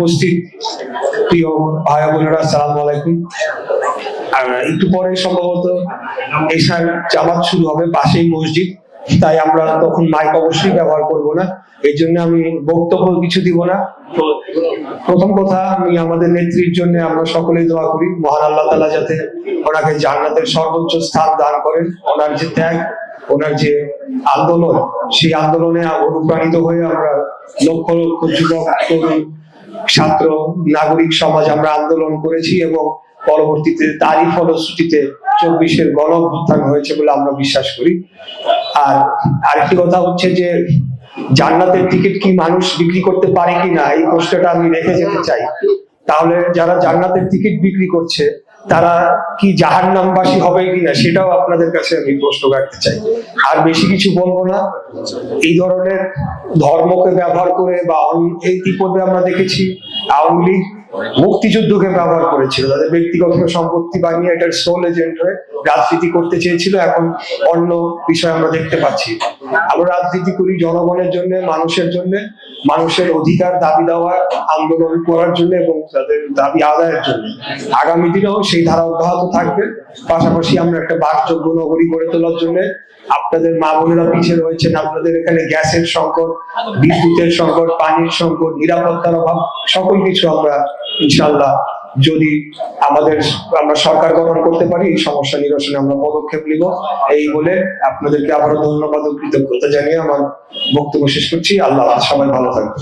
উপস্থিত প্রিয় ভাই বোনেরা, আসসালামু আলাইকুম। আর একটু পরে সম্ভবত এশার জামাত শুরু হবে, পাশেই মসজিদ, তাই আমরা তখন মাইক অবশ্যই ব্যবহার করব না। এই জন্য আমি বক্তব্য কিছু দিব না। প্রথম কথা, আমি আমাদের নেত্রীর জন্য আমরা সকলেই দোয়া করি, মহান আল্লাহ তাআলা যাতে ওনাকে জান্নাতের সর্বোচ্চ স্থান দান করেন। ওনার যে ত্যাগ, ওনার যে আন্দোলন, সেই আন্দোলনে অনুপ্রাণিত হয়ে আমরা লক্ষ লক্ষ যুবক, তরুণ, ছাত্র, নাগরিক সমাজ আমরা আন্দোলন করেছি এবং পরবর্তীতে তারই ফলশ্রুতিতে 24-এর গণ অভ্যুত্থান হয়েছে বলে আমরা বিশ্বাস করি। আর আরেকটি কথা হচ্ছে যে জান্নাতের টিকিট কি মানুষ বিক্রি করতে পারে কিনা, এই প্রশ্নটা আমি রেখে যেতে চাই। তাহলে যারা জান্নাতের টিকিট বিক্রি করছে তারা কি জাহান্নামবাসী হবে কিনা, সেটাও আপনাদের কাছে আমি প্রশ্ন রাখতে চাই। আর বেশি কিছু বলবো না। এই ধরনের ধর্মকে ব্যবহার করে বা এই পূর্বে আমরা দেখেছি আওয়ামী লীগ মুক্তিযুদ্ধকে ব্যবহার করেছিল, তাদের ব্যক্তিগত সম্পত্তি বানিয়ে এটার সোল এজেন্ট হয়ে রাজনীতি করতে চেয়েছিল। এখন অন্য বিষয় আমরা দেখতে পাচ্ছি। আমরা রাজনীতি করি জনগণের জন্য, মানুষের জন্য, মানুষের অধিকার দাবি দেওয়ার আন্দোলন করার জন্য এবং তাদের দাবি আদায়ের জন্য। আগামী দিনেও সেই ধারা অব্যাহত থাকবে। পাশাপাশি আমরা একটা বাসযোগ্য নগরী গড়ে তোলার জন্য আপনাদের মা বোনেরা পিছিয়ে রয়েছেন। আপনাদের এখানে গ্যাসের সংকট, বিদ্যুতের সংকট, পানির সংকট, নিরাপত্তার অভাব, সকল কিছু আমরা ইনশাআল্লাহ যদি আমরা সরকার গঠন করতে পারি, এই সমস্যা নিরসনে আমরা পদক্ষেপ নিব। এই বলে আপনাদেরকে আবারও ধন্যবাদ ও কৃতজ্ঞতা জানিয়ে আমার বক্তব্য শেষ করছি। আল্লাহ, সবাই ভালো থাকবেন।